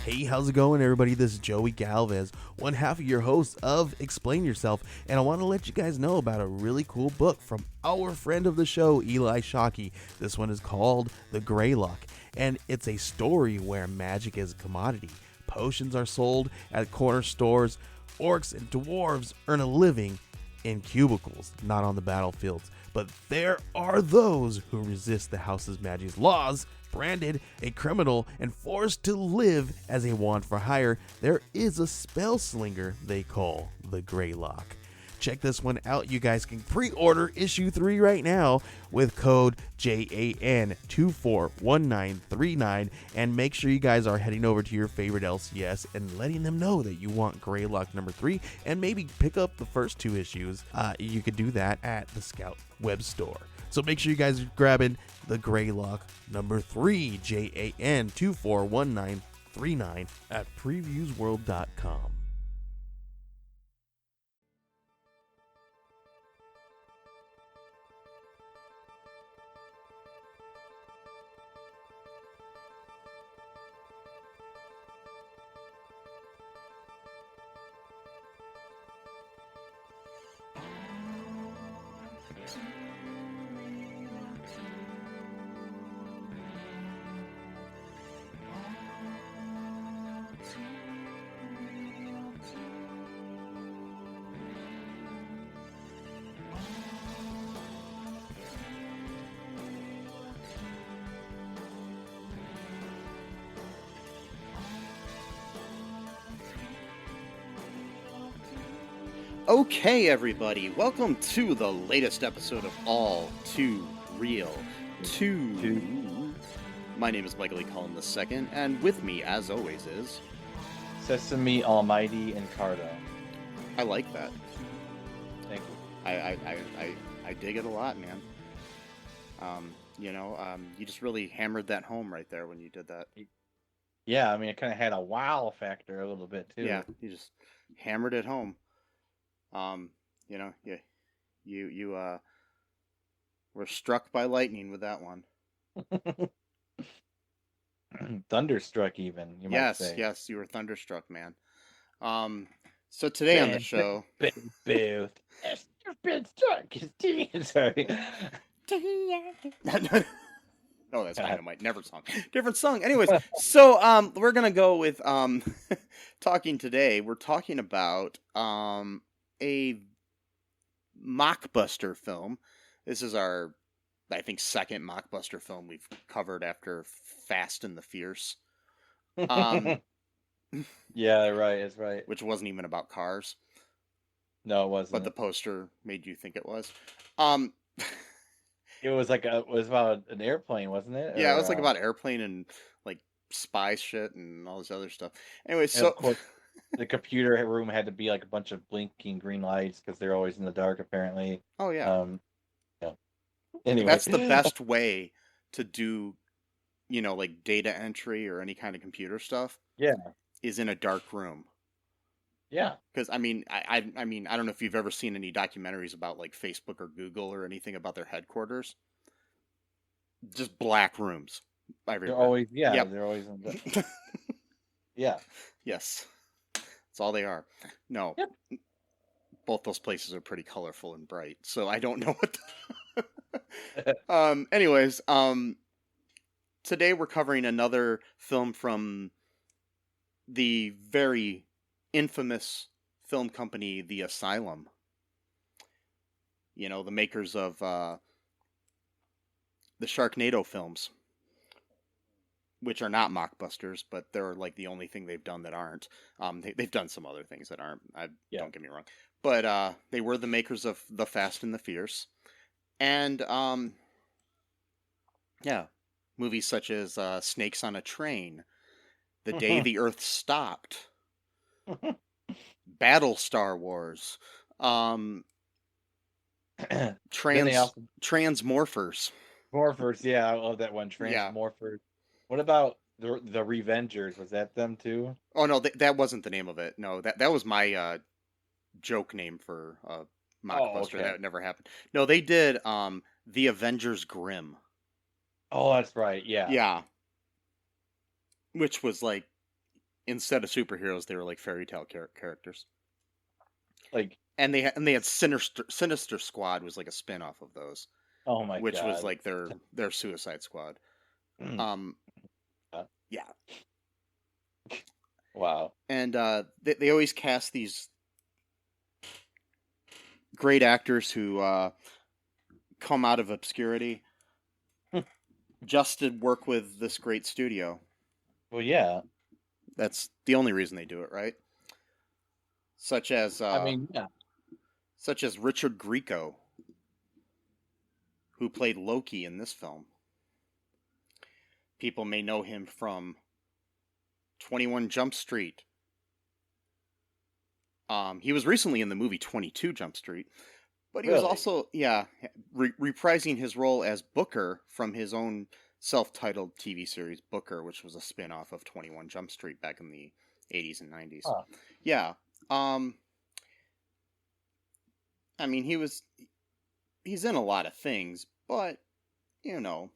Hey, how's it going, everybody? This is Joey Galvez, one half of your host of Explain Yourself, and I want to let you guys know about a really cool book from our friend of the show, Eli Shockey. This one is called The Greylock, and it's a story where magic is a commodity. Potions are sold at corner stores. Orcs and dwarves earn a living in cubicles, not on the battlefields. But there are those who resist the house's magic's laws. Branded a criminal and forced to live as a wand for hire, there is a spell slinger they call the Greylock. Check this one out. You guys can pre-order issue 3 right now with code JAN241939, and make sure you guys are heading over to your favorite LCS and letting them know that you want Greylock number 3, and maybe pick up the first 2 issues. You could do that at the Scout web store. So make sure you guys are grabbing the Greylock number 3, JAN241939 at previewsworld.com. Okay, everybody, welcome to the latest episode of All Too Real 2. My name is Michael E. Cullen II, and with me, as always, is... Sesame, Almighty, and Cardo. I like that. Thank you. I dig it a lot, man. You just really hammered that home right there when you did that. Yeah, I mean, it kind of had a wow factor a little bit, too. Yeah, you just hammered it home. You were struck by lightning with that one. Thunderstruck, even, you might say. Yes, you were thunderstruck, man. So today on the show... Boo. You've been struck. Sorry. Oh, that's Dynamite. Never song. Different song. Anyways, so we're gonna go with talking today. We're talking about a Mockbuster film. This is our, I think, second Mockbuster film we've covered after Fast and the Fierce. Yeah, right. It's right. Which wasn't even about cars. No, it wasn't. But the poster made you think it was. It was about an airplane, wasn't it? Yeah, it was like about airplane and like spy shit and all this other stuff. Anyway, so of course, the computer room had to be like a bunch of blinking green lights because they're always in the dark, apparently. Oh yeah. Yeah. Anyway, that's the best way to do, like data entry or any kind of computer stuff. Yeah. Is in a dark room. Yeah. Because I mean, I don't know if you've ever seen any documentaries about like Facebook or Google or anything about their headquarters. Just black rooms everywhere. They're always, yeah. Yep. They're always in the... Yeah. Yes. That's all they are. No. Yep. Both those places are pretty colorful and bright, so I don't know what anyways, today we're covering another film from the very infamous film company, the Asylum. The makers of the Sharknado films, which are not mockbusters, but they're like the only thing they've done that aren't. They've done some other things that aren't. Don't get me wrong, but they were the makers of The Fast and the Fierce, and movies such as Snakes on a Train, The Day the Earth Stopped, Battlestar Wars, Transmorphers. Morphers, yeah, I love that one. Transmorphers. Yeah. What about the Revengers? Was that them too? Oh no, that wasn't the name of it. No, that was my joke name for Mockbuster. Oh, okay. That never happened. No, they did The Avengers Grimm. Oh, that's right. Yeah. Yeah. Which was like instead of superheroes, they were like fairy tale characters. Like, and they had Sinister Squad was like a spin-off of those. oh my which god, was like their Suicide Squad. Yeah. Wow. And they always cast these great actors who come out of obscurity just to work with this great studio. Well, yeah. That's the only reason they do it, right? Such as such as Richard Grieco, who played Loki in this film. People may know him from 21 Jump Street. He was recently in the movie 22 Jump Street, but he was also, reprising his role as Booker from his own self-titled TV series Booker, which was a spin-off of 21 Jump Street back in the 80s and 90s. Huh. Yeah. I mean, he's in a lot of things, but, you know,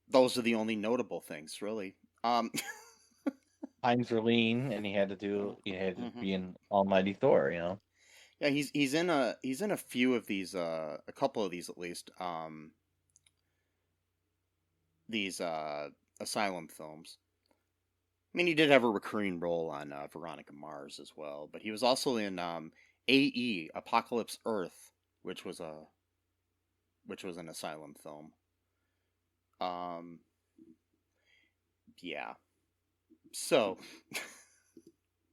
those are the only notable things, really. Times were lean, and he had to be in Almighty Thor, you know. Yeah, he's in a few of these, a couple of these at least. These Asylum films. I mean, he did have a recurring role on Veronica Mars as well, but he was also in AE Apocalypse Earth, which was an Asylum film. Yeah. So, I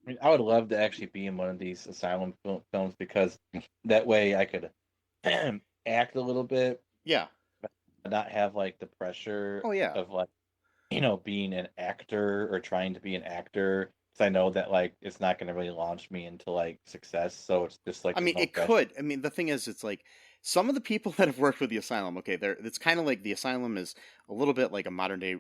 mean, I would love to actually be in one of these Asylum films, because that way I could act a little bit. Yeah. But not have like the pressure of like, you know, being an actor or trying to be an actor. Because I know that like it's not going to really launch me into like success. So it's just like, I mean, it could. I mean, the thing is, it's like some of the people that have worked with the Asylum. Okay, it's kind of like the Asylum is a little bit like a modern day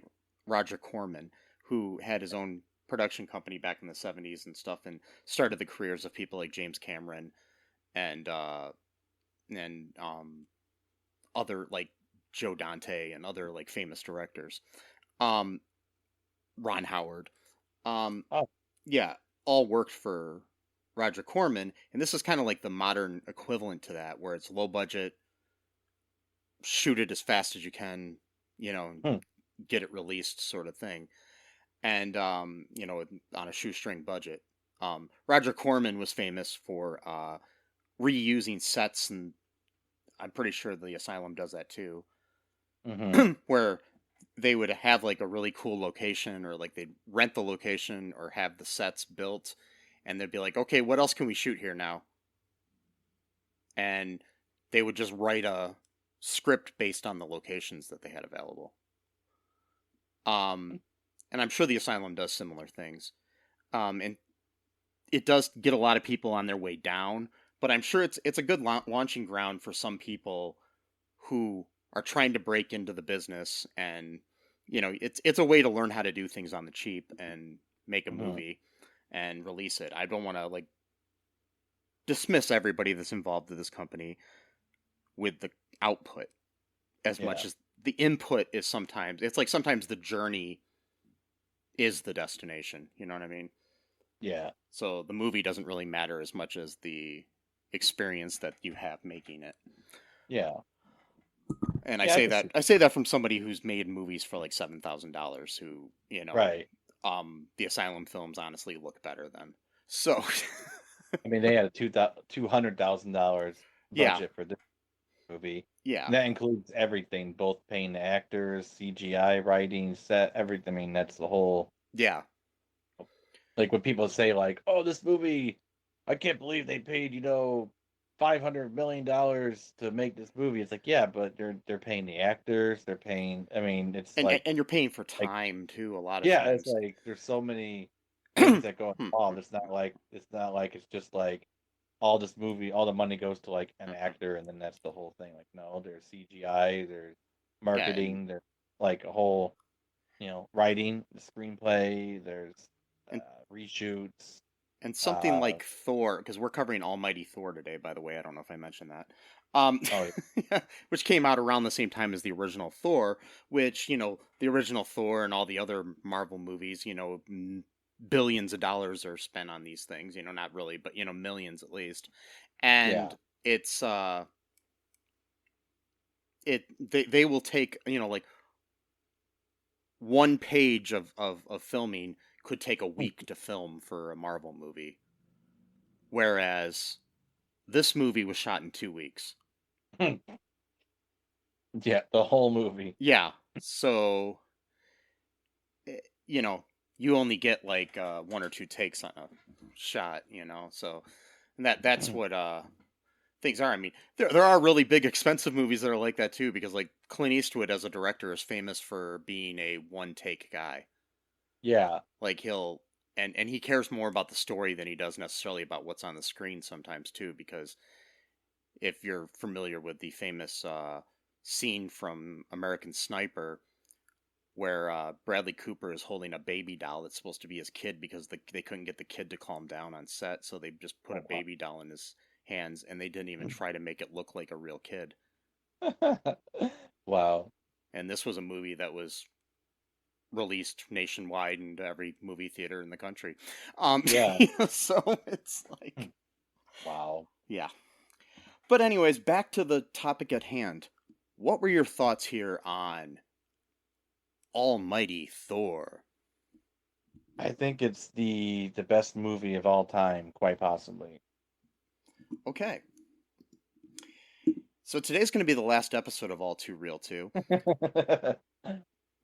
Roger Corman, who had his own production company back in the 70s and stuff, and started the careers of people like James Cameron and other like Joe Dante and other like famous directors. Ron Howard. Yeah, all worked for Roger Corman, and this is kind of like the modern equivalent to that, where it's low budget, shoot it as fast as you can, you know, get it released, sort of thing. And you know, on a shoestring budget. Roger Corman was famous for reusing sets, and I'm pretty sure the Asylum does that too. Where they would have like a really cool location, or like they'd rent the location or have the sets built, and they'd be like, okay, what else can we shoot here now? And they would just write a script based on the locations that they had available. And I'm sure the Asylum does similar things. And it does get a lot of people on their way down, but I'm sure it's a good launching ground for some people who are trying to break into the business, and you know, it's a way to learn how to do things on the cheap and make a movie and release it. I don't want to like dismiss everybody that's involved with this company with the output as much as the input is. Sometimes the journey is the destination, you know what I mean? Yeah. So the movie doesn't really matter as much as the experience that you have making it. Yeah. And I say that from somebody who's made movies for like $7,000, who, you know, right. The Asylum films honestly look better than. So I mean, they had a $200,000 budget for this movie. Yeah. And that includes everything, both paying the actors, CGI, writing, set, everything. I mean, that's the whole. Yeah. Like when people say like, "Oh, this movie, I can't believe they paid, you know, $500 million to make this movie." It's like, yeah, but they're paying the actors, they're paying. I mean, it's and you're paying for time too. A lot of times. It's like there's so many things that go involved. It's not like it's just like all this movie, all the money goes to like an actor, and then that's the whole thing. Like, no, there's CGI, there's marketing, there's like a whole, you know, writing, the screenplay, there's reshoots. And something like Thor, because we're covering Almighty Thor today, by the way. I don't know if I mentioned that. Oh, which came out around the same time as the original Thor, which, the original Thor and all the other Marvel movies, billions of dollars are spent on these things, not really, but, millions at least. And yeah. it's, they will take, like one page of filming could take a week to film for a Marvel movie. Whereas this movie was shot in 2 weeks. Yeah, the whole movie. Yeah. So, you only get like one or two takes on a shot, so that's what things are. I mean, there are really big expensive movies that are like that too, because like Clint Eastwood as a director is famous for being a one take guy. Yeah. Like and he cares more about the story than he does necessarily about what's on the screen sometimes too, because if you're familiar with the famous scene from American Sniper where Bradley Cooper is holding a baby doll that's supposed to be his kid because they couldn't get the kid to calm down on set, so they just put a baby doll in his hands, and they didn't even try to make it look like a real kid. Wow. And this was a movie that was released nationwide into every movie theater in the country. Yeah. So it's like, Wow. yeah. But anyways, back to the topic at hand. What were your thoughts here on Almighty Thor? I think it's the best movie of all time, quite possibly. Okay. So today's going to be the last episode of All Too Real 2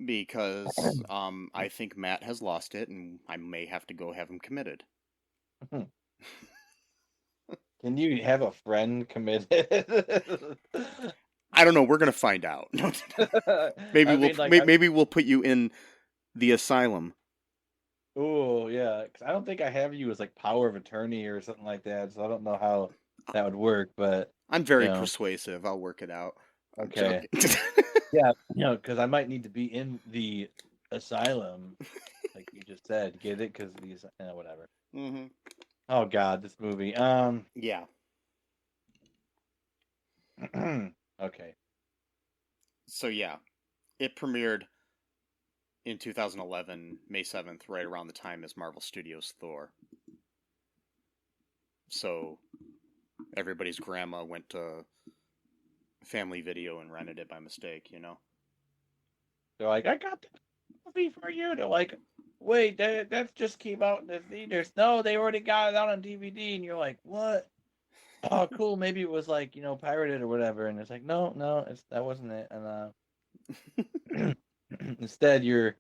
because I think Matt has lost it and I may have to go have him committed. Can you have a friend committed? I don't know. We're going to find out. Maybe we'll put you in the asylum. Oh, yeah. Because I don't think I have you as like power of attorney or something like that. So I don't know how that would work. But I'm very persuasive. I'll work it out. Okay. Yeah, because I might need to be in the asylum, like you just said. Get it? Because these, whatever. Mm-hmm. Oh God, this movie. Yeah. Okay. So yeah, it premiered in 2011, May 7th, right around the time as Marvel Studios' Thor. So everybody's grandma went to Family Video and rented it by mistake, They're like, I got the movie for you. They're like, wait, that's just came out in the theaters. No, they already got it out on DVD. And you're like, what? Oh, cool. Maybe it was like, pirated or whatever. And it's like, no, that wasn't it. And instead, it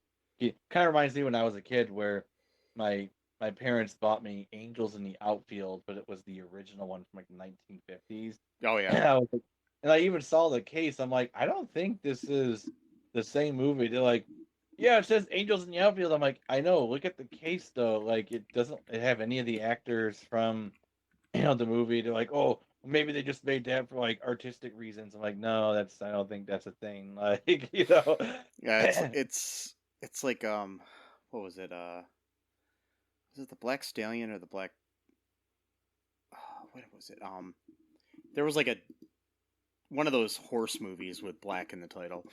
kind of reminds me when I was a kid where my parents bought me Angels in the Outfield, but it was the original one from like the 1950s. Oh yeah. And I even saw the case. I'm like, I don't think this is the same movie. They're like, yeah, it says Angels in the Outfield. I'm like, I know. Look at the case though. Like, it doesn't have any of the actors from the movie. They're like, oh, maybe they just made that for like artistic reasons. I'm like, no, I don't think that's a thing. Like, Yeah, it's like what was it? Was it the Black Stallion or the Black? What was it? There was like one of those horse movies with black in the title.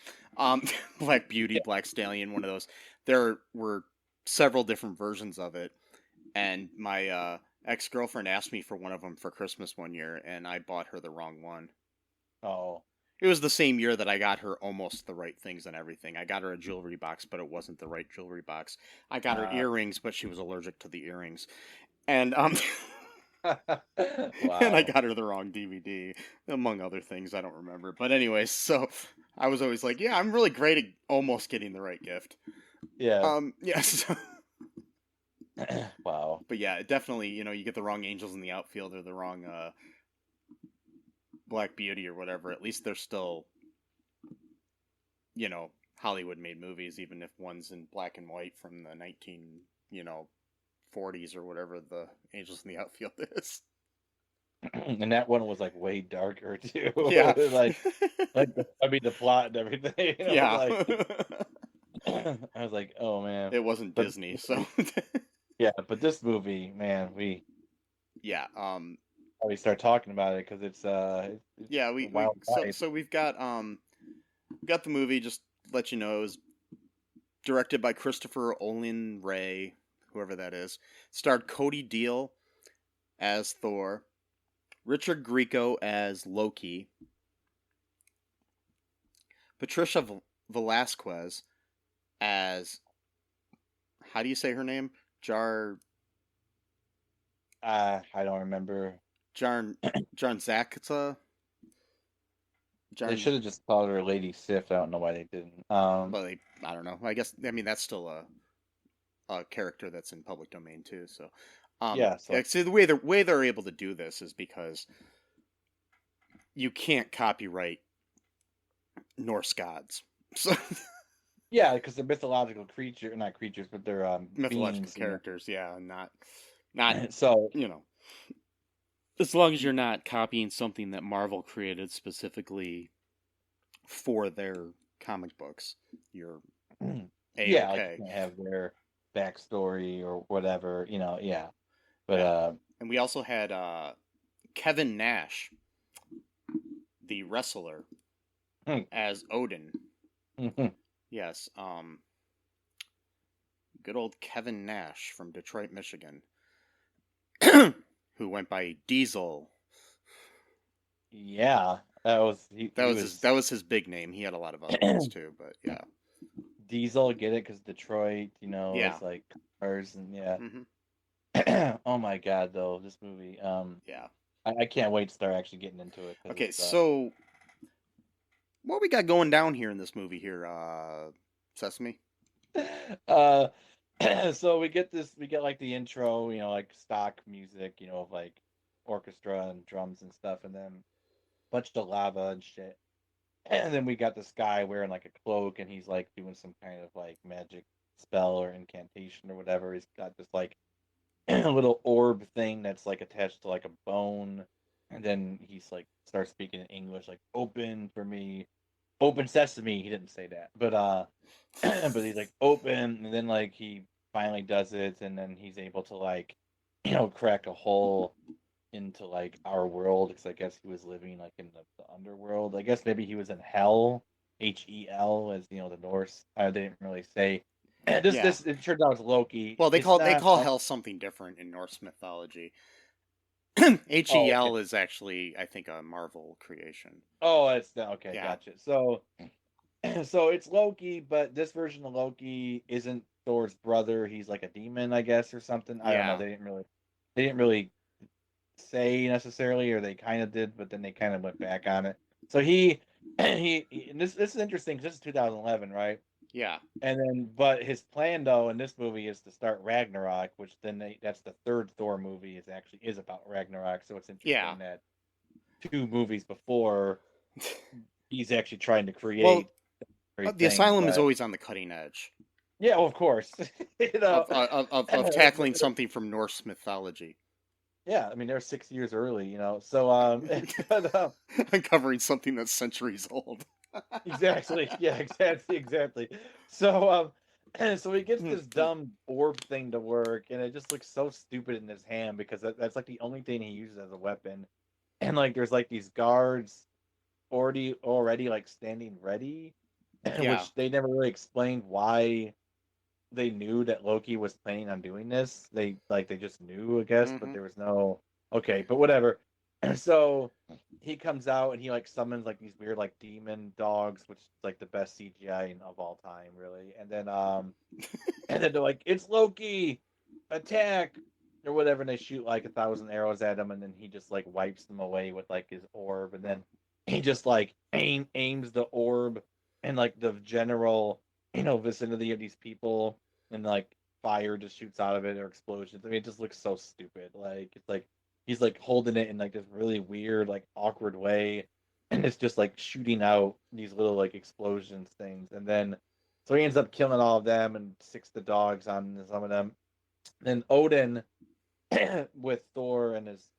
Black Beauty, Black Stallion, one of those. There were several different versions of it, and my ex-girlfriend asked me for one of them for Christmas one year, and I bought her the wrong one. Oh. It was the same year that I got her almost the right things and everything. I got her a jewelry box, but it wasn't the right jewelry box. I got her earrings, but she was allergic to the earrings. And Wow. and I got her the wrong DVD, among other things. I don't remember. But anyways, so I was always like, yeah, I'm really great at almost getting the right gift. Yeah. Yes. Wow. But yeah, definitely, you get the wrong Angels in the Outfield or the wrong Black Beauty or whatever. At least they're still, Hollywood made movies, even if one's in black and white from the 40s or whatever the Angels in the Outfield is. And that one was like way darker too. Yeah. the plot and everything. Yeah. I was like, oh man. It wasn't Disney, so yeah, but this movie, man, yeah, we start talking about it because it's Yeah, a we wild ride. so we've got the movie. Just to let you know, it was directed by Christopher Olin Ray, whoever that is. Starred Cody Deal as Thor, Richard Grieco as Loki, Patricia Velasquez as, how do you say her name? I don't remember. Jarn Zakata. They should have just called her Lady Sif. I don't know why they didn't. Well, I don't know. I mean that's still a character that's in public domain too. So, yeah. So see, the way they're able to do this is because you can't copyright Norse gods. So yeah, because they're not creatures, but they're mythological beings, characters, yeah, not So you know, as long as you're not copying something that Marvel created specifically for their comic books, you're yeah, like A-okay. you can have their backstory or whatever, yeah. But Yeah. And we also had Kevin Nash, the wrestler, as Odin. Yes, good old Kevin Nash from Detroit, Michigan, who went by Diesel. yeah, that was his big name. He had a lot of other ones too, but yeah. Diesel, get it? Because Detroit, Yeah. it's like cars and yeah. Mm-hmm. Oh my god, though this movie. Yeah. I can't wait to start actually getting into it. Okay, so what we got going down here in this movie here, Sesame? So we get like the intro, like stock music, of like orchestra and drums and stuff, and then a bunch of lava and shit. And then we got this guy wearing like a cloak, and he's like doing some kind of like magic spell or incantation or whatever. He's got this like a little orb thing that's like attached to like a bone, and then he's like starts speaking in English, like "open for me, open sesame." He didn't say that, but but he's like "open," and then like he finally does it, and then he's able to like crack a hole into like our world, because I guess he was living like in the underworld. I guess maybe he was in hell, Hel, as the Norse. They didn't really say. And this it turns out it's Loki. Well, they It's not, call hell something different in Norse mythology. Hel is actually, I think, a Marvel creation. Oh, it's okay. Yeah. Gotcha. So, so it's Loki, but this version of Loki isn't Thor's brother. He's like a demon, I guess, or something. I don't know. They didn't really say necessarily, or they kind of did, but then they kind of went back on it. So and this is interesting because this is 2011, right? Yeah. And then, but his plan though in this movie is to start Ragnarok, which then that's the third Thor movie is about Ragnarok. So it's interesting that 2 movies before he's actually trying to create. Well, the Asylum is always on the cutting edge. Yeah, well, of course. Of tackling something from Norse mythology. Yeah, I mean they're 6 years early, So but, uncovering something that's centuries old. Exactly. Yeah, exactly. So so he gets this dumb orb thing to work, and it just looks so stupid in his hand because that's like the only thing he uses as a weapon. And like there's like these guards already like standing ready, which they never really explained why they knew that Loki was planning on doing this. They just knew, I guess, but there was no okay, but whatever. So he comes out and he like summons like these weird like demon dogs, which is like the best CGI of all time, really. And then they're like, "It's Loki, attack!" or whatever, and they shoot like 1,000 arrows at him, and then he just like wipes them away with like his orb, and then he just like aims the orb in like the general vicinity of these people, and like fire just shoots out of it or explosions. I mean, it just looks so stupid. Like it's like he's like holding it in like this really weird, like awkward way, and it's just like shooting out these little like explosions things, and then so he ends up killing all of them and six the dogs on some of them. Then Odin with Thor and his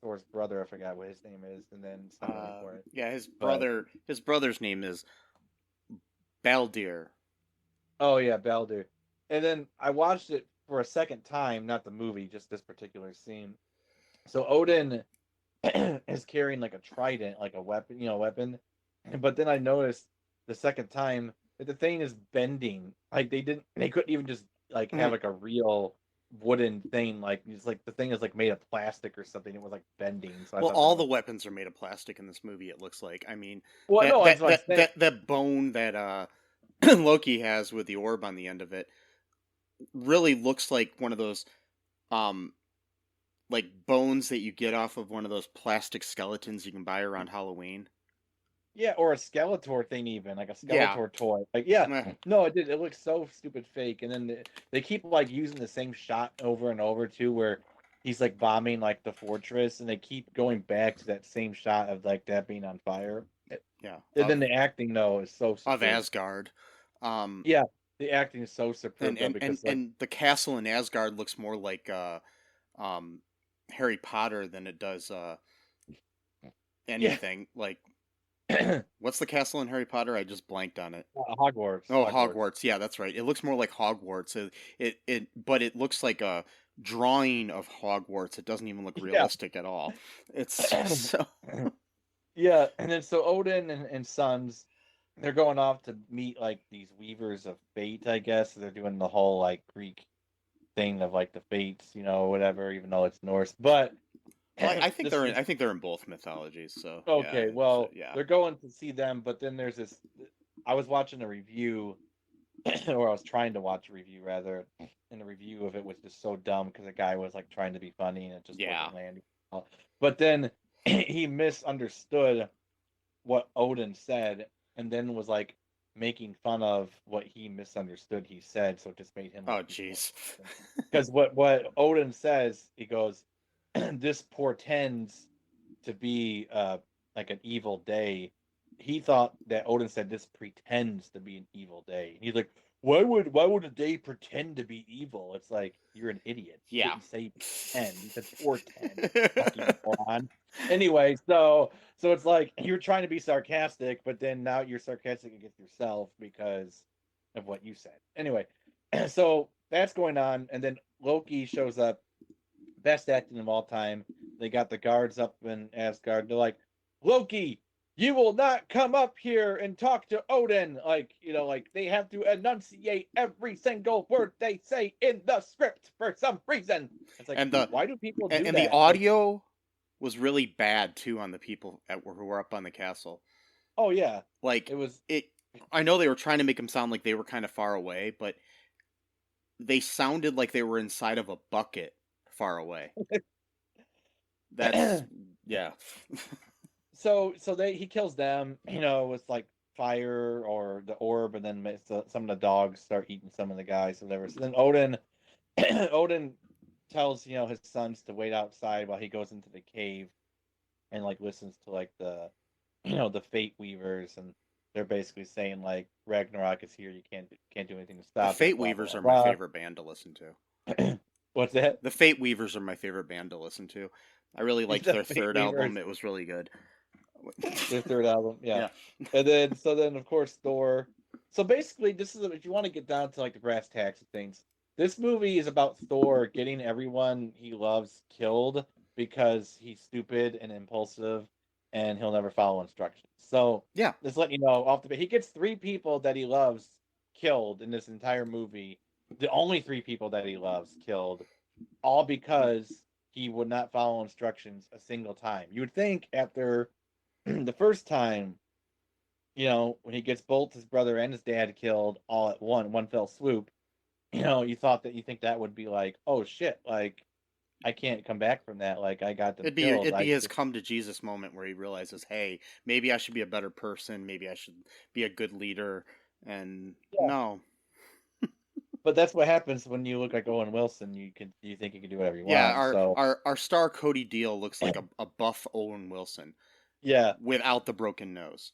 Thor's brother, I forgot what his name is, and then it's not really important. Yeah, his brother's name is Baldir. Oh yeah, Baldur. And then I watched it for a second time, not the movie, just this particular scene. So Odin is carrying like a trident, like a weapon. But then I noticed the second time that the thing is bending. Like they couldn't even just like have like a real wooden thing. Like it's like the thing is like made of plastic or something. It was like bending. So I Well, thought all that the was weapons are made of plastic in this movie. It looks like. I mean, well, no, that's what I'm saying. that bone that Loki has with the orb on the end of it really looks like one of those um like bones that you get off of one of those plastic skeletons you can buy around Halloween. Yeah, or a Skeletor thing, even like a Yeah. Skeletor toy. Like, yeah, Meh. no, it did. It looks so stupid fake. And then they keep like using the same shot over and over too, where he's like bombing like the fortress, and they keep going back to that same shot of like that being on fire. Yeah. And then the acting though is so Of superb. Asgard. Yeah, the acting is so superb though, because like and the castle in Asgard looks more like um Harry Potter than it does anything. Like what's the castle in Harry Potter? I just blanked on it. Hogwarts. Oh, Hogwarts. Yeah, that's right. It looks more like Hogwarts. But it looks like a drawing of Hogwarts. It doesn't even look realistic at all. It's so. Yeah, and then so Odin and sons, they're going off to meet like these weavers of fate, I guess. They're doing the whole like Greek thing of like the fates, whatever, even though it's Norse. But Well, I think they're in both mythologies. So okay, yeah, well, yeah. they're going to see them, but then there's this. I was watching a review, or I was trying to watch a review rather, and the review of it was just so dumb because the guy was like trying to be funny and it just wasn't landing. But then he misunderstood what Odin said, and then was like making fun of what he misunderstood he said, so it just made him. Oh, jeez. Because what Odin says, he goes, "This portends to be like an evil day." He thought that Odin said this pretends to be an evil day. And he's like, why would a day pretend to be evil? It's like you're an idiot. Yeah. You didn't say pretend. You said portend. Fucking moron. Anyway, so it's like you're trying to be sarcastic, but then now you're sarcastic against yourself because of what you said. Anyway, so that's going on, and then Loki shows up, best acting of all time. They got the guards up in Asgard. They're like, Loki, you will not come up here and talk to Odin. Like, like they have to enunciate every single word they say in the script for some reason. It's like, why do people do that? And the audio was really bad too on the people who were up on the castle. Oh yeah, like I know they were trying to make them sound like they were kind of far away, but they sounded like they were inside of a bucket far away. That's yeah. So he kills them, with like fire or the orb, and then some of the dogs start eating some of the guys or whatever. So then Odin tells his sons to wait outside while he goes into the cave and like listens to like the the Fate Weavers, and they're basically saying like Ragnarok is here, you can't do anything to stop. The Fate Weavers are my favorite band to listen to. What's that? The Fate Weavers are my favorite band to listen to. I really liked their third album. It was really good. Their third album, yeah. And then of course Thor. So basically, this is if you want to get down to like the brass tacks of things. This movie is about Thor getting everyone he loves killed because he's stupid and impulsive, and he'll never follow instructions. So yeah, just let you know off the bat, he gets 3 people that he loves killed in this entire movie. The only 3 people that he loves killed, all because he would not follow instructions a single time. You would think after the first time, when he gets both his brother and his dad killed all at one fell swoop, you think that would be like, oh shit, like I can't come back from that. Like I got them killed. It'd be his come to Jesus moment where he realizes, hey, maybe I should be a better person. Maybe I should be a good leader. And no. But that's what happens when you look like Owen Wilson. You think you can do whatever you want. Yeah, our star Cody Deal looks like a buff Owen Wilson. Yeah, without the broken nose.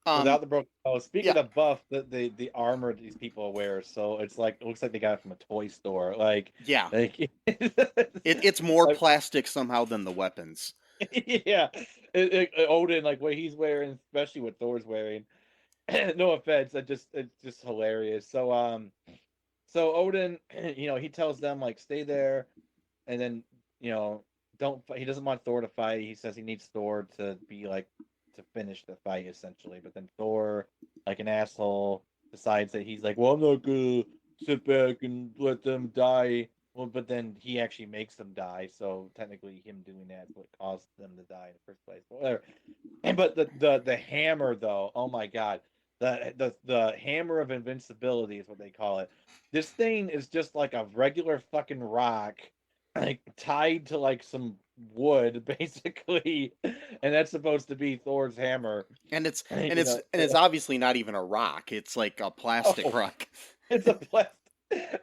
Without the broken nose. Speaking of buff, the armor these people wear, so it looks like they got it from a toy store. Like it's more plastic somehow than the weapons. Yeah, Odin, like what he's wearing, especially what Thor's wearing. No offense, it's just hilarious. So so Odin, he tells them like stay there, and then he doesn't want Thor to fight. He says he needs Thor to be like to finish the fight essentially. But then Thor, like an asshole, decides that he's like, well, I'm not gonna sit back and let them die. Well, but then he actually makes them die. So technically, him doing that is what caused them to die in the first place. But whatever. And but the hammer though, oh my god, the hammer of invincibility is what they call it. This thing is just like a regular fucking rock, like tied to like some wood, basically, and that's supposed to be Thor's hammer. And it's You know, it's obviously not even a rock. It's like a plastic oh, rock. it's a plastic.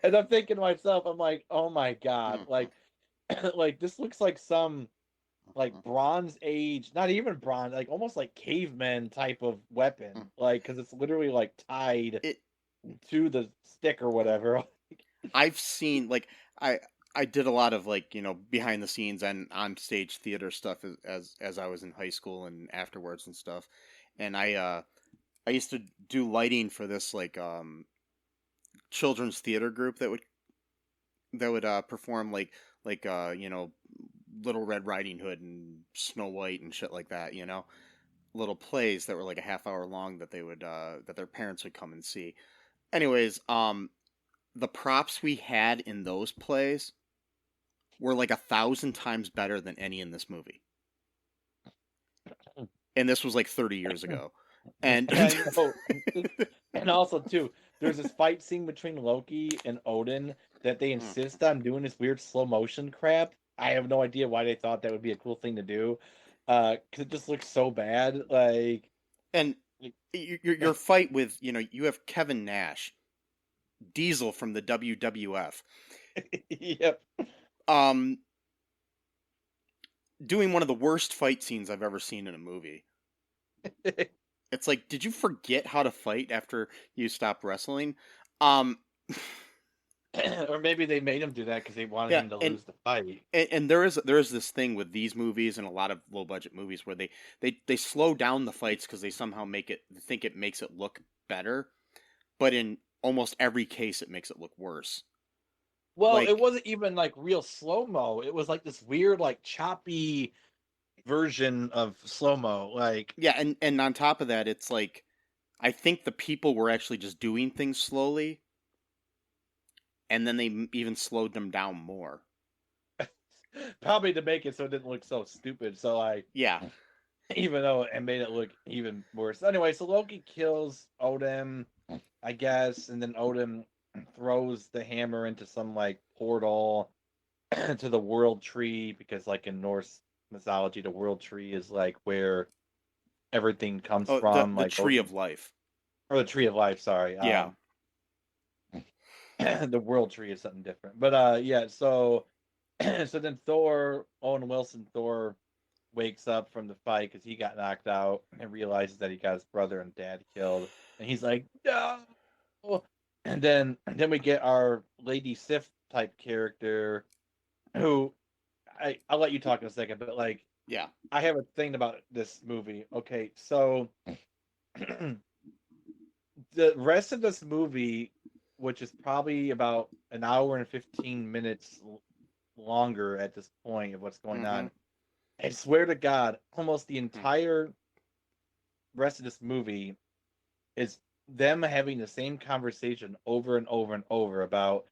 And I'm thinking to myself, I'm like, oh my god, Mhm. like, like this looks like some like Bronze Age, not even bronze, like almost like caveman type of weapon, like because it's literally like tied It to the stick or whatever. I've seen like I did a lot of like behind the scenes and on stage theater stuff as I was in high school and afterwards and stuff, and I used to do lighting for this like children's theater group that would perform like Little Red Riding Hood and Snow White and shit like that, little plays that were like a half hour long that they would that their parents would come and see. Anyways, the props we had in those plays were like 1,000 times better than any in this movie, and this was like 30 years ago. And I know. And also too, there's this fight scene between Loki and Odin that they insist on doing this weird slow motion crap. I have no idea why they thought that would be a cool thing to do, because it just looks so bad. Like, and your fight with you have Kevin Nash, Diesel from the WWF, yep. um, doing one of the worst fight scenes I've ever seen in a movie. It's like, did you forget how to fight after you stopped wrestling? Or maybe they made him do that because they wanted him to lose the fight. And there is this thing with these movies and a lot of low budget movies where they slow down the fights because they somehow think it makes it look better, but in almost every case it makes it look worse. Well, Like, it wasn't even like real slow mo. It was like this weird, like choppy version of slow mo. Like, yeah, and on top of that, it's like I think the people were actually just doing things slowly, and then they even slowed them down more. probably to make it so it didn't look so stupid. So Yeah, even though it made it look even worse. Anyway, so Loki kills Odin, I guess, and then Odin throws the hammer into some like portal to the world tree because like in Norse mythology, the world tree is like where everything comes from, the like tree of life. or the tree of life. Sorry, Yeah. The world tree is something different. But yeah, so so then Owen Wilson Thor wakes up from the fight because he got knocked out and realizes that he got his brother and dad killed, and he's like, no. And then we get our Lady Sif type character, who I'll let you talk in a second, but like, yeah, I have a thing about this movie. Okay, so the rest of this movie, which is probably about an hour and 15 minutes longer at this point of what's going on, I swear to God, almost the entire rest of this movie is them having the same conversation over and over and over about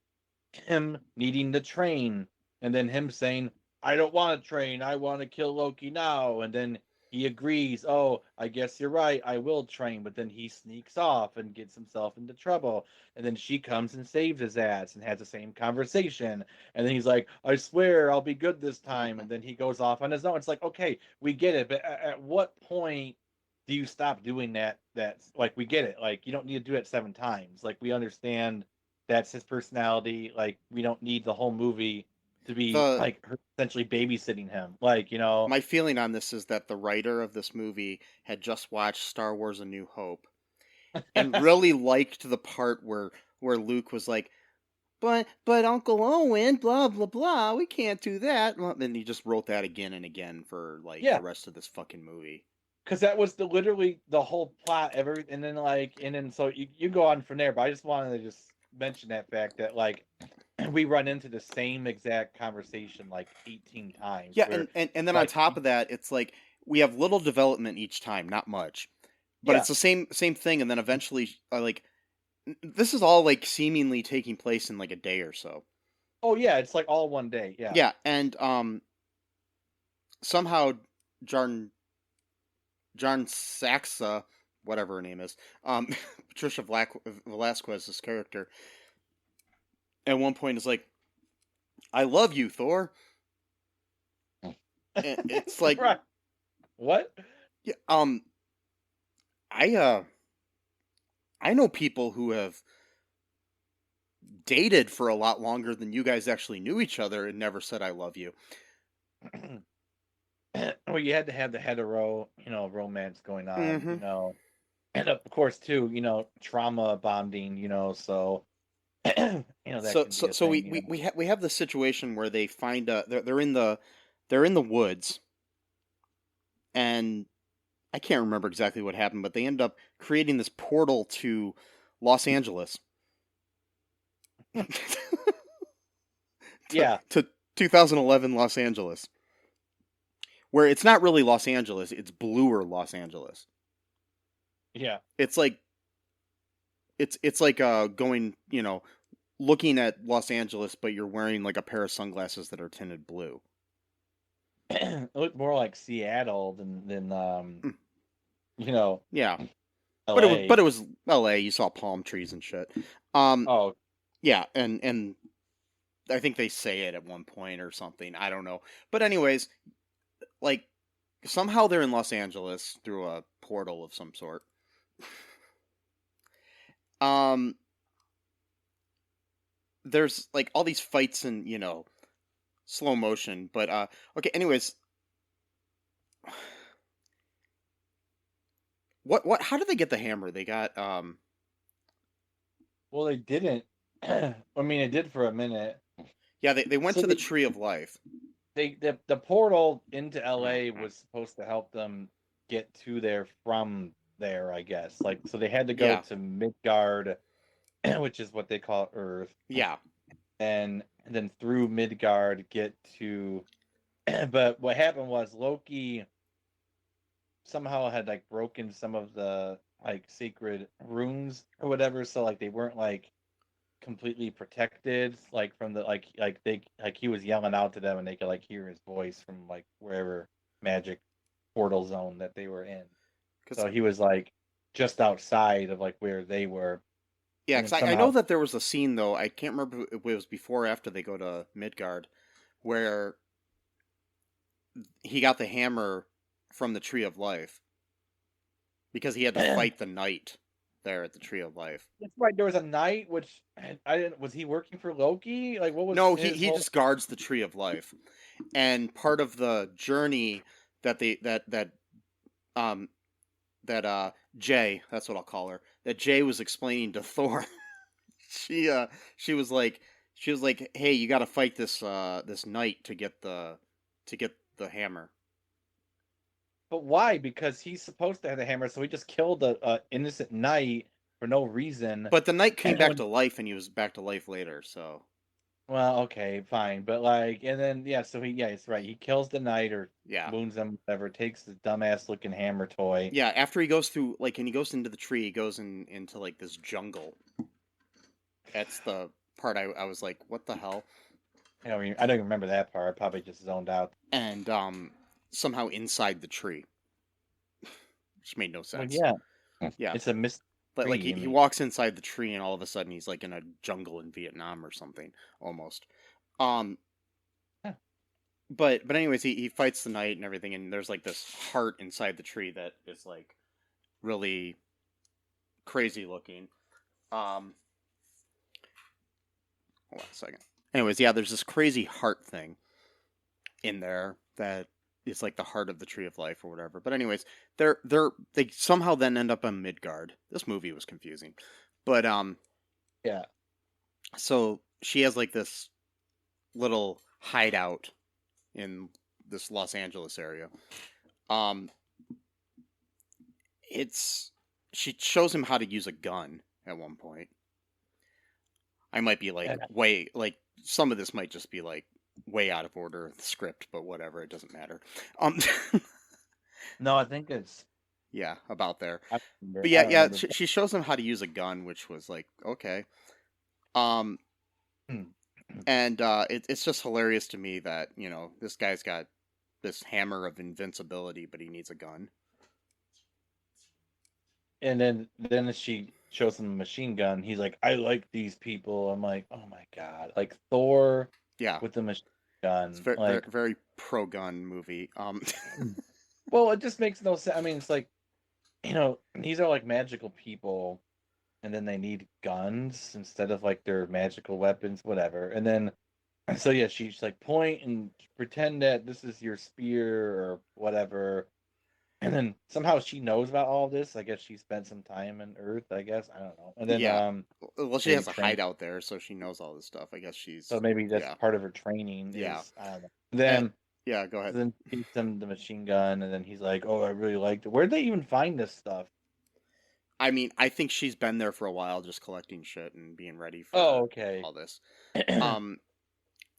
him needing to train, and then him saying, I don't want to train, I want to kill Loki now, and then he agrees, oh, I guess you're right, I will train, but then he sneaks off and gets himself into trouble, and then she comes and saves his ass and has the same conversation, and then he's like, I swear I'll be good this time, and then he goes off on his own. It's like, okay, we get it, but at what point do you stop doing that? That's like, we get it, like, you don't need to do it 7 times, like, we understand that's his personality, like, we don't need the whole movie to be like her essentially babysitting him. Like, my feeling on this is that the writer of this movie had just watched Star Wars: A New Hope and really liked the part where Luke was like, but Uncle Owen, blah blah blah, we can't do that. And he just wrote that again and again for like the rest of this fucking movie. Because that was literally the whole plot. And then so you go on from there. But I just wanted to just mention that fact that like we run into the same exact conversation like 18 times. Yeah, Where and then on like top of that, it's like we have little development each time, not much, but yeah, it's the same thing, and then eventually, like this is all like seemingly taking place in like a day or so. oh yeah, it's like all one day. Yeah, Yeah, and somehow Jarn John Saxa, whatever her name is, Patricia Velasquez's character, at one point is like, "I love you, Thor." And it's like, right. What? yeah, I I know people who have dated for a lot longer than you guys actually knew each other and never said "I love you." Well, you had to have the hetero, romance going on, Mm-hmm. and of course too, trauma bonding, so that can be a So thing, we have the situation where they find they're in the woods, and I can't remember exactly what happened, but they end up creating this portal to Los Angeles. Yeah, to 2011 Los Angeles, where it's not really Los Angeles, it's bluer Los Angeles. yeah. It's like going, looking at Los Angeles, but you're wearing like a pair of sunglasses that are tinted blue. It looked more like Seattle than Mm. you know, Yeah, LA. but it was L.A. You saw palm trees and shit. Um, Oh, yeah, and I think they say it at one point or something. I don't know, but anyways, like somehow they're in Los Angeles through a portal of some sort. Um, there's like all these fights in slow motion, but okay. Anyways, what? How did they get the hammer? They got well, they didn't. I mean, it did for a minute. yeah. They went So to the Tree of Life. the portal into LA was supposed to help them get to there from there, I guess. Like, so they had to go Yeah, to Midgard, which is what they call Earth, yeah. and then through Midgard get to. But what happened was Loki somehow had like broken some of the like sacred runes or whatever, so like they weren't like completely protected like from the like they like he was yelling out to them and they could like hear his voice from like wherever magic portal zone that they were in. Because So he was like just outside of like where they were, yeah, and then because I know somehow that there was a scene though. I can't remember if it was before or after they go to Midgard, where he got the hammer from the Tree of Life because he had to fight the knight there at the Tree of Life. that's right. There was a knight, which I didn't. Was he working for Loki? Like, what was No, his he whole? just guards the Tree of Life, and part of the journey that they um that Jay, that's what I'll call her, that Jay was explaining to Thor. she uh she was like hey, you got to fight this knight to get the hammer. But why? Because he's supposed to have the hammer, so he just killed a innocent knight for no reason. But the knight came And back when, to life, and he was back to life later. So well, okay, fine, but like, and then yeah, so yeah, it's right. He kills the knight or yeah, wounds him, whatever. Takes the dumbass looking hammer toy. yeah. After he goes through and he goes into the tree, he goes into like this jungle. That's the part I was like, what the hell? I don't even remember that part. I probably just zoned out. And somehow inside the tree, which made no Well, sense. yeah, Yeah, it's a mystery. like I he mean, walks inside the tree, and all of a sudden he's like in a jungle in Vietnam or something almost. Um, huh. but anyways, he fights the knight and everything, and there's like this heart inside the tree that is like really crazy looking. Um, hold on a second. Anyways, yeah, there's this crazy heart thing in there that is like the heart of the Tree of Life or whatever. But anyways, they somehow then end up on Midgard. This movie was confusing, but yeah, so she has like this little hideout in this Los Angeles area. Um, it's she shows him how to use a gun at one point. I might be like way like some of this might just be like way out of order of the script, but whatever, it doesn't matter. No, I think it's. Yeah, about there. I But don't yeah, remember. she shows him how to use a gun, which was like okay. Um, and it's just hilarious to me that this guy's got this hammer of invincibility, but he needs a gun. And then she shows him a machine gun. He's like, I like these people. I'm like, oh my god, like Thor Yeah, with the machine it's gun, very very, like. very pro gun movie. Well, it just makes no sense. I mean, it's like, these are like magical people, and then they need guns instead of like their magical weapons, whatever. And then, so yeah, she's like, point and pretend that this is your spear or whatever. And then somehow she knows about all this. I guess she spent some time in Earth. I guess I don't know. And then Yeah. Well, she maybe has a hideout there, so she knows all this stuff. I guess she's so maybe that's yeah. part of her training. Yeah. Is I don't know. Then yeah, go ahead. then he gives him the machine gun, and then he's like, "Oh, I really liked it. Where'd they even find this stuff?" I mean, I think she's been there for a while, just collecting shit and being ready for okay. all this.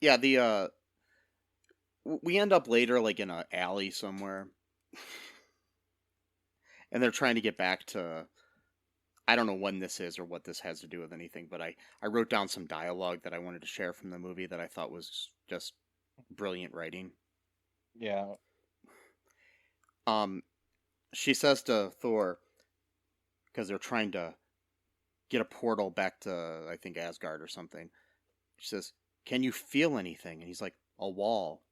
Yeah, the we end up later like in an alley somewhere, and they're trying to get back to. I don't know when this is or what this has to do with anything, but I wrote down some dialogue that I wanted to share from the movie that I thought was just brilliant writing. Yeah. She says to Thor, because they're trying to get a portal back to, I think, Asgard or something. She says, "Can you feel anything?" And he's like, "A wall."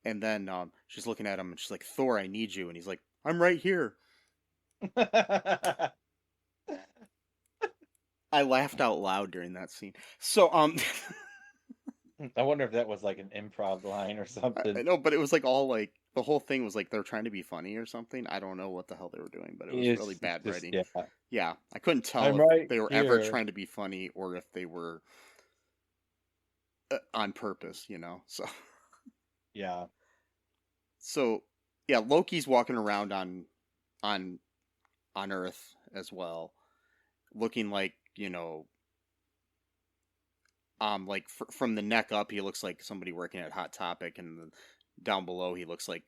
And then she's looking at him and she's like, "Thor, I need you." And he's like, "I'm right here." I laughed out loud during that scene. So I wonder if that was like an improv line or something. I know, but it was like all like the whole thing was like they're trying to be funny or something. I don't know what the hell they were doing, but it was really bad writing. Yeah. Yeah, I couldn't tell I'm if right they were here. ever trying to be funny or if they were on purpose, So Yeah. So yeah, Loki's walking around on Earth as well, looking like like from the neck up, he looks like somebody working at Hot Topic, and down below, he looks like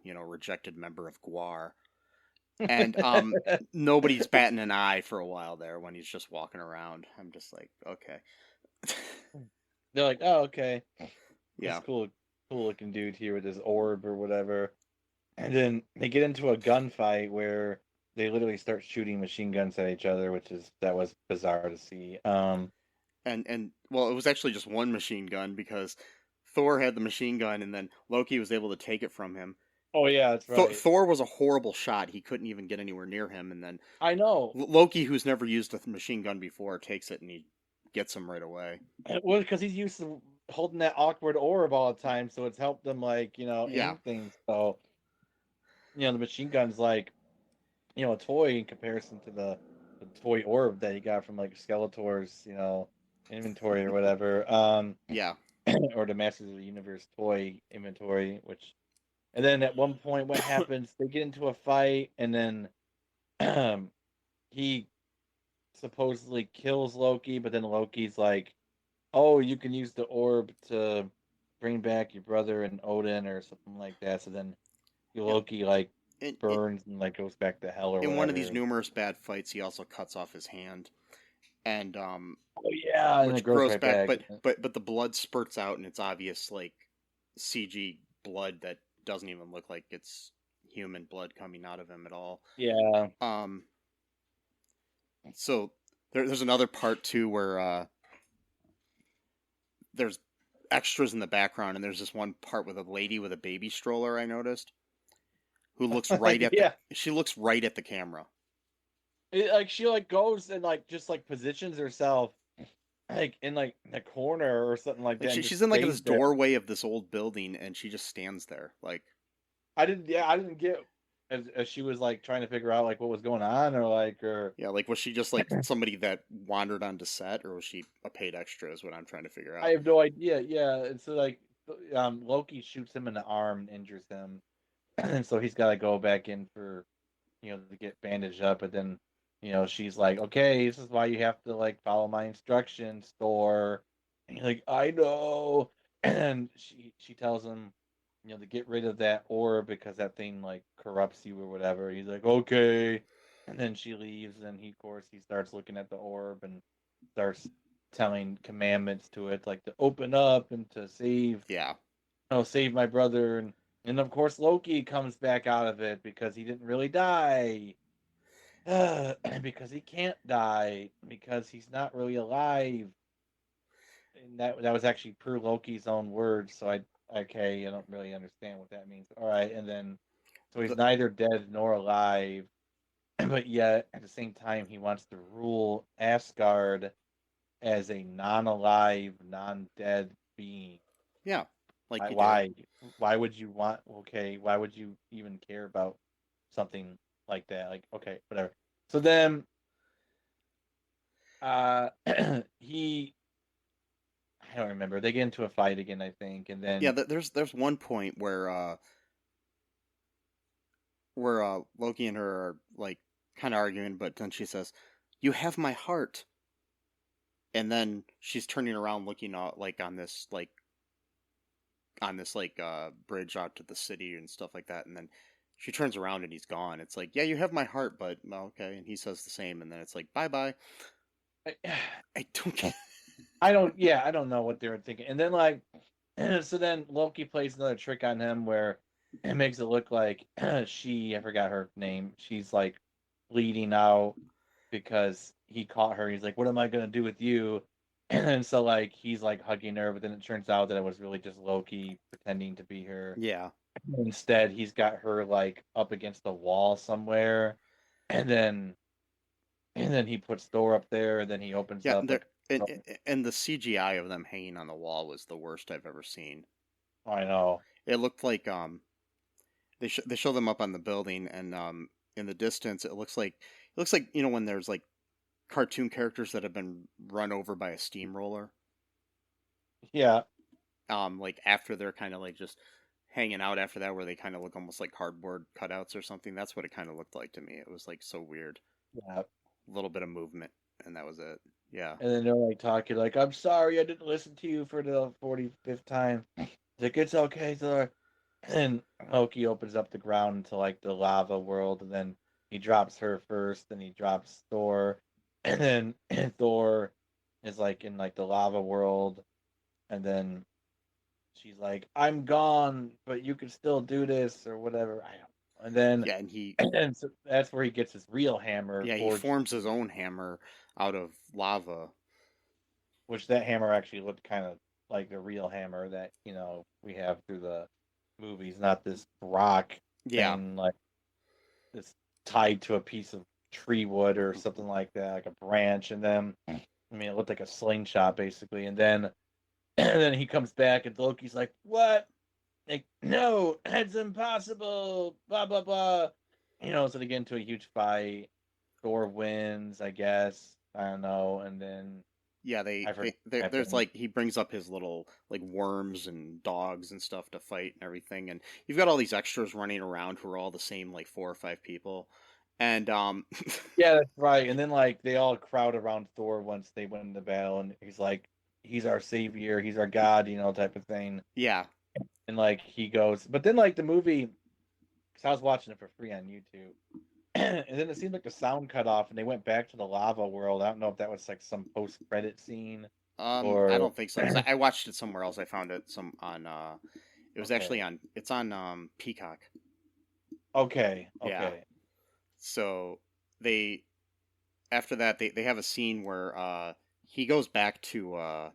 rejected member of Guar. And nobody's batting an eye for a while there when he's just walking around. I'm just like, okay. They're like, oh, okay. Yeah. This cool looking dude here with his orb or whatever. And then they get into a gunfight where they literally start shooting machine guns at each other, that was bizarre to see. And well, it was actually just one machine gun because Thor had the machine gun, and then Loki was able to take it from him. Oh yeah, that's right. Thor was a horrible shot. He couldn't even get anywhere near him, and then I know Loki, who's never used a machine gun before, takes it and he gets him right away. Well, because he's used to holding that awkward orb all the time, so it's helped them aim things. So the machine gun's like a toy in comparison to the toy orb that he got from like Skeletor's inventory or whatever. Yeah. Or the Masters of the Universe toy inventory, and then at one point, what happens? They get into a fight, and then he supposedly kills Loki, but then Loki's like, "Oh, you can use the orb to bring back your brother and Odin or something like that." So then Loki burns and goes back to hell or whatever. In one of these numerous bad fights, he also cuts off his hand, and oh yeah, which and it grows right back. But the blood spurts out, and it's obvious like CG blood that doesn't even look like it's human blood coming out of him at all. Yeah. So there's another part too where there's extras in the background, and there's this one part with a lady with a baby stroller I noticed, who looks right at she looks right at the camera. She goes and just positions herself in the corner or something like that. She's in this doorway of this old building, and she just stands there like. I didn't get as she was trying to figure out what was going on or yeah, was she just somebody that wandered onto set, or was she a paid extra is what I'm trying to figure out. I have no idea. Yeah, and so Loki shoots him in the arm and injures him, and so he's got to go back in for to get bandaged up, but then she's like, okay, this is why you have to like follow my instructions, Thor. And he's like, I know. And she tells him, to get rid of that orb because that thing like corrupts you or whatever. He's like, okay. And then she leaves, and of course, he starts looking at the orb and starts telling commandments to it, like to open up and to save, Yeah. save my brother. And of course, Loki comes back out of it because he didn't really die. Because he can't die because he's not really alive. And that was actually per Loki's own words. So I don't really understand what that means. All right, and then so he's The, neither dead nor alive, but yet at the same time he wants to rule Asgard as a non-alive, non-dead being. yeah. Like you Why? did. Why would you want? Okay, why would you even care about something like that? Like, okay, whatever. So then, he, I don't remember. They get into a fight again, I think, and Yeah, then there's one point where Loki and her are like kind of arguing, but then she says, "You have my heart," and then she's turning around, looking out like on this bridge out to the city and stuff like that, and then she turns around and he's gone. It's like, yeah, you have my heart, but well, okay, and he says the same, and then it's like, bye bye. I, I don't get. I don't. Yeah, I don't know what they were thinking. And then like, so then Loki plays another trick on him where it makes it look like I forgot her name. She's like bleeding out because he caught her. He's like, "What am I gonna do with you?" And then so like he's like hugging her, but then it turns out that it was really just Loki pretending to be her. Yeah, Instead, he's got her like up against the wall somewhere, and then he puts Thor up there, and then he opens yeah, up like. and the CGI of them hanging on the wall was the worst I've ever seen. I know. It looked like they show them up on the building, and in the distance it looks like when there's like cartoon characters that have been run over by a steamroller. Yeah, Like after they're kind of like just hanging out after that, where they kind of look almost like cardboard cutouts or something. That's what it kind of looked like to me. It was like so weird. yeah. A little bit of movement, and that was it. Yeah, And then they're like talking like, "I'm sorry, I didn't listen to you for the 45th time." Like, it's okay, Thor. And Loki opens up the ground into like the lava world, and then he drops her first, then he drops Thor, and then Thor is like in like the lava world, and then she's like, "I'm gone, but you can still do this or whatever." I don't know. And then yeah, and he and then so that's where he gets his real hammer yeah he forged, forms his own hammer out of lava. which that hammer actually looked kind of like the real hammer that we have through the movies, not this rock Yeah, thing like this tied to a piece of tree wood or something like that, like a branch. And then it looked like a slingshot basically. And then and then he comes back and Loki's like, "What? Like, no, that's impossible." Blah blah blah. So they get into a huge fight. Thor wins, I guess. I don't know. And then yeah. I forgot what There's happened. like he brings up his little like worms and dogs and stuff to fight and everything, and you've got all these extras running around who are all the same like 4 or 5 people, and Yeah, that's right. And then like they all crowd around Thor once they win the battle, and he's like, "He's our savior, he's our god," type of thing. yeah, And like he goes, but then like the movie, because I was watching it for free on YouTube, and then it seemed like the sound cut off, and they went back to the lava world. I don't know if that was like some post credit scene I or don't think so because I watched it somewhere else. I found it some on it was actually okay, on it's on Peacock. okay, Yeah. okay. So they after that they have a scene where he goes back to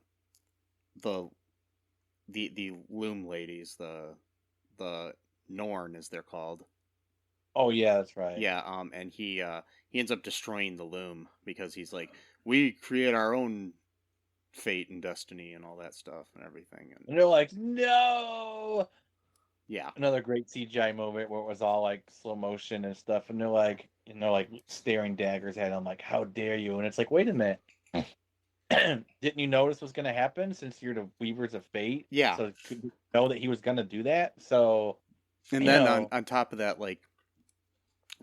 the the loom ladies, the Norn as they're called. Oh yeah, that's right. Yeah, and he ends up destroying the loom because he's like, we create our own fate and destiny and all that stuff and everything. And And they're like, "No!" yeah, Another great CGI moment where it was all like slow motion and stuff, and they're like, like staring daggers at him, like, "How dare you?" And it's like, wait a minute, didn't you notice was going to happen since you're the Weavers of Fate? yeah. So could you know that he was going to do that? And You then know, on top of that, like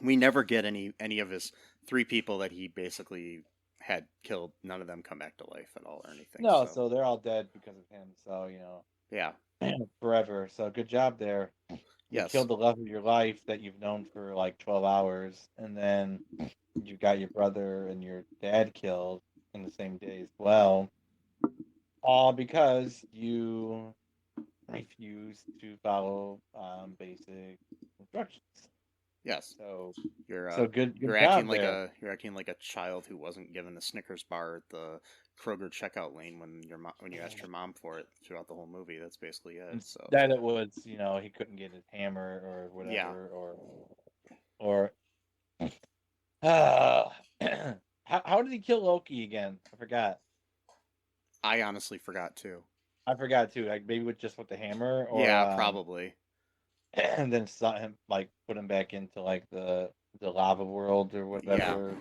we never get any of his 3 people that he basically had killed, none of them come back to life at all or anything. No, so they're all dead because of him. So yeah, forever. So good job there. You yes, killed the love of your life that you've known for like 12 hours, and then you got your brother and your dad killed in the same day as well. All because you refuse to follow basic instructions. yes. So You're good you're job acting like there. you're acting like a child who wasn't given a Snickers bar at the Kroger checkout lane when when you asked your mom for it throughout the whole movie. That's basically it. So Instead, it was he couldn't get his hammer or yeah, whatever, or how did he kill Loki again? I forgot. I honestly forgot too. I forgot too. Like maybe with the hammer, or Yeah, probably. and then saw him put him back into like the lava world or Yeah, whatever.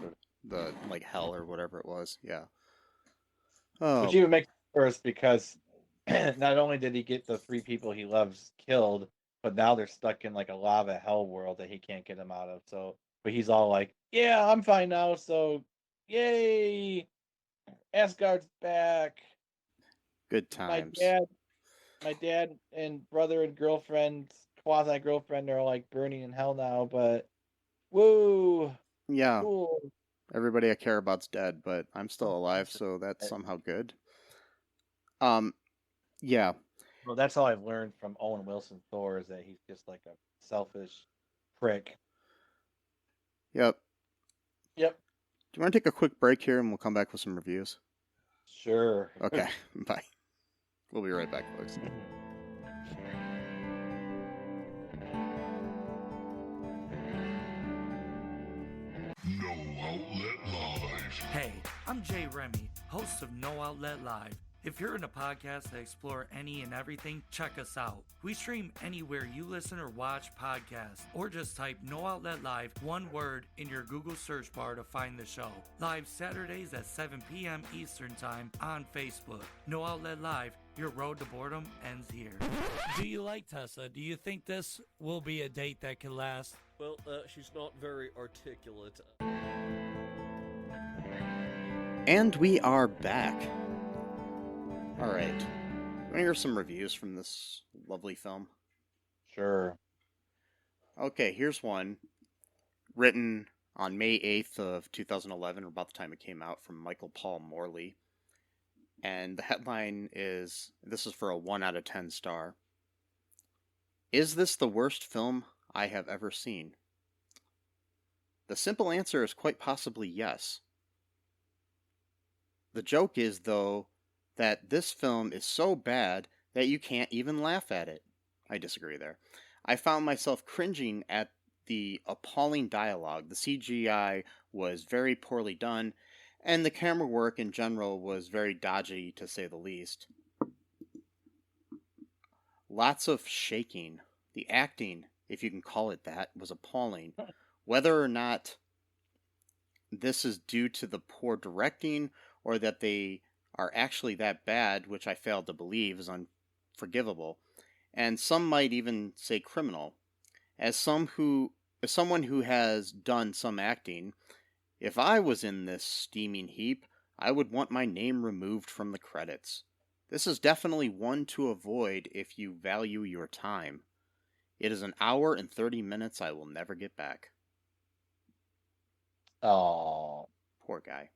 the like hell or whatever it was. Yeah. Which Oh, even makes it worse because not only did he get the 3 people he loves killed, but now they're stuck in like a lava hell world that he can't get them out of. So, but he's all like, "Yeah, I'm fine now." So, yay, Asgard's back. good My times. dad and brother and girlfriend, quasi girlfriend, are like burning in hell now. But woo, Yeah, cool. everybody I care about's dead, but I'm still alive, so that's somehow good. Yeah, Well, that's all I've learned from Owen Wilson Thor is that he's just like a selfish prick. yep. Yep. Do you want to take a quick break here and we'll come back with some reviews? Sure. Okay, bye. We'll be right back, folks. No Outlet Live. Hey, I'm Jay Remy, host of No Outlet Live. If you're in a podcast that explore any and everything, check us out. We stream anywhere you listen or watch podcasts, or just type No Outlet Live, one word, in your Google search bar to find the show. Live Saturdays at 7 p.m. Eastern Time on Facebook. No Outlet Live, your road to boredom ends here. Do you like Tessa? Do you think this will be a date that can last? Well, she's not very articulate. And we are back. Alright. Want to hear some reviews from this lovely film? Sure. Okay, here's one. Written on May 8th of 2011, or about the time it came out, from Michael Paul Morley. And the headline is, this is for a 1 out of 10 star. Is this the worst film I have ever seen? The simple answer is quite possibly yes. The joke is, though, that this film is so bad that you can't even laugh at it. I disagree there. I found myself cringing at the appalling dialogue. The CGI was very poorly done, and the camera work in general was very dodgy, to say the least. Lots of shaking. The acting, if you can call it that, was appalling. Whether or not this is due to the poor directing or that they are actually that bad, which I failed to believe, is unforgivable. And some might even say criminal. As someone who has done some acting, if I was in this steaming heap, I would want my name removed from the credits. This is definitely one to avoid if you value your time. It is an hour and 30 minutes I will never get back. Oh, Poor guy.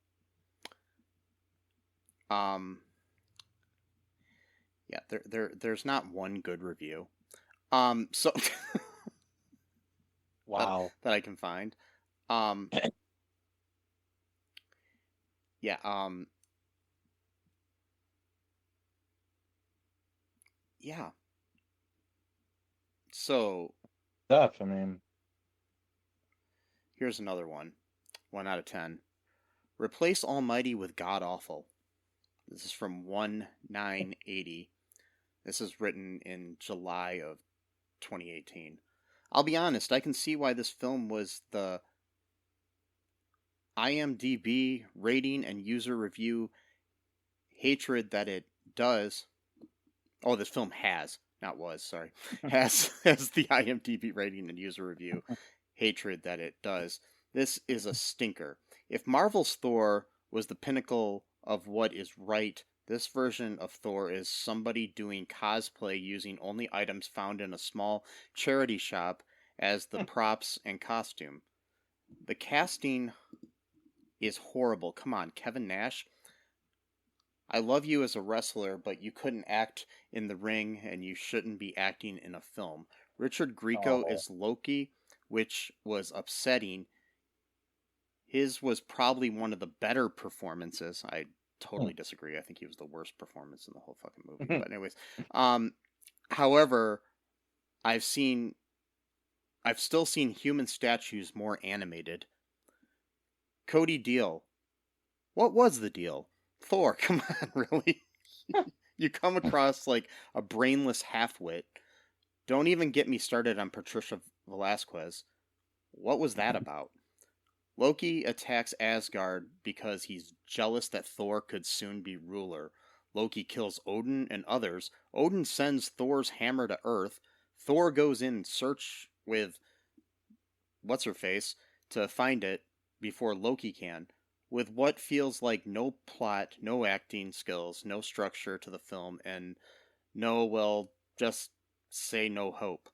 Yeah, there's not one good review. So wow. that I can find. Yeah, yeah. So Tough. I mean, here's another one. 1 out of 10. Replace Almighty with God Awful. This is from 1980. This is written in July of 2018. I'll be honest, I can see why this film was the IMDb rating and user review hatred that it does. Oh, this film has, not was, sorry. has the IMDb rating and user review hatred that it does. This is a stinker. if Marvel's Thor was the pinnacle of what is right, this version of Thor is somebody doing cosplay using only items found in a small charity shop as the props and costume. The casting is horrible. Come on, Kevin Nash. I love you as a wrestler, but you couldn't act in the ring and you shouldn't be acting in a film. Richard Grieco is Loki, which was upsetting. His was probably one of the better performances. I totally disagree. I think he was the worst performance in the whole fucking movie. But anyways, however, I've still seen human statues more animated. Cody Deal. What was the deal? Thor, come on, really? You come across like a brainless half-wit. Don't even get me started on Patricia Velasquez. What was that about? Loki attacks Asgard because he's jealous that Thor could soon be ruler. Loki kills Odin and others. Odin sends Thor's hammer to Earth. Thor goes in search with what's-her-face to find it before Loki can. With what feels like no plot, no acting skills, no structure to the film, and just say no hope.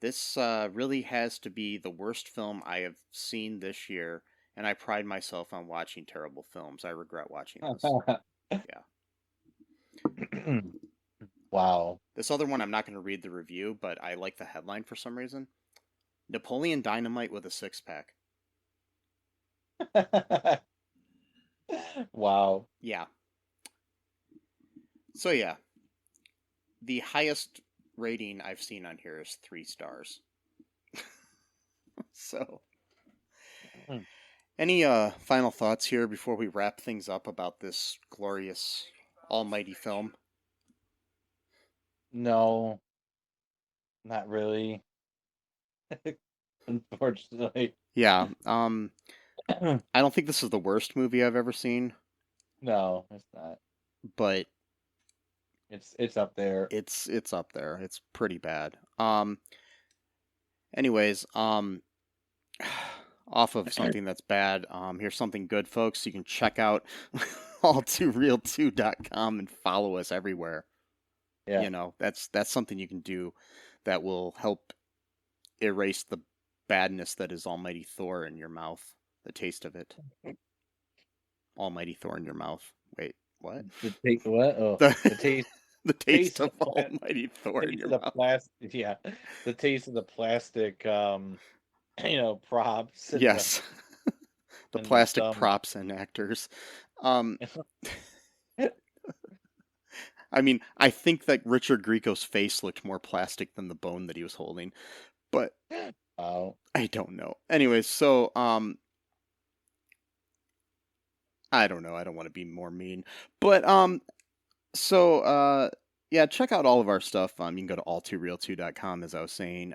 This really has to be the worst film I have seen this year, and I pride myself on watching terrible films. I regret watching this. Yeah. Wow. This other one, I'm not going to read the review, but I like the headline for some reason. Napoleon Dynamite with a six-pack. Wow. Yeah. So yeah, the highest rating I've seen on here is 3 stars. So, any final thoughts here before we wrap things up about this glorious, almighty film? No, not really. Unfortunately. Yeah. I don't think this is the worst movie I've ever seen, No, it's not. but It's up there. it's up there. It's pretty bad. Anyways, off of something that's bad, here's something good, folks. You can check out all2real2.com and follow us everywhere. Yeah. You know, that's something you can do that will help erase the badness that is Almighty Thor in your mouth. The taste of it. Almighty Thor in your mouth. Wait, what? The taste what? Oh, The- the taste. The taste Taste of of pla- Almighty Thor in taste your of the mouth. plastic. Yeah, the taste of the plastic. Props. And Yes. The and plastic dumb- props and actors. I mean, I think that Richard Grieco's face looked more plastic than the bone that he was holding, but Wow. I don't know. Anyways, so I don't know. I don't want to be more mean, but yeah, check out all of our stuff. You can go to all2real2.com, as I was saying.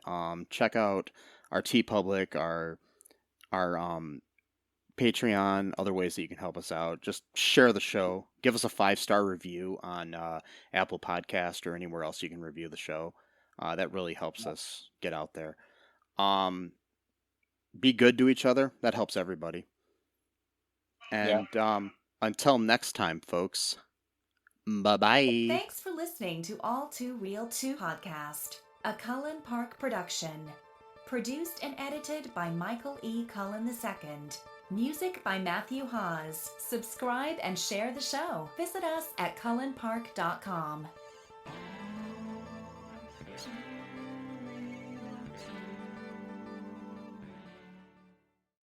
Check out our TeePublic, our Patreon, other ways that you can help us out. Just share the show. Give us a 5-star review on Apple Podcast or anywhere else you can review the show. That really helps us get out there. Be good to each other. That helps everybody. And until next time, folks. Bye-bye. Thanks for listening to All Too Real 2 podcast, a Cullen Park production. Produced and edited by Michael E. Cullen II. Music by Matthew Hawes. Subscribe and share the show. Visit us at cullenpark.com.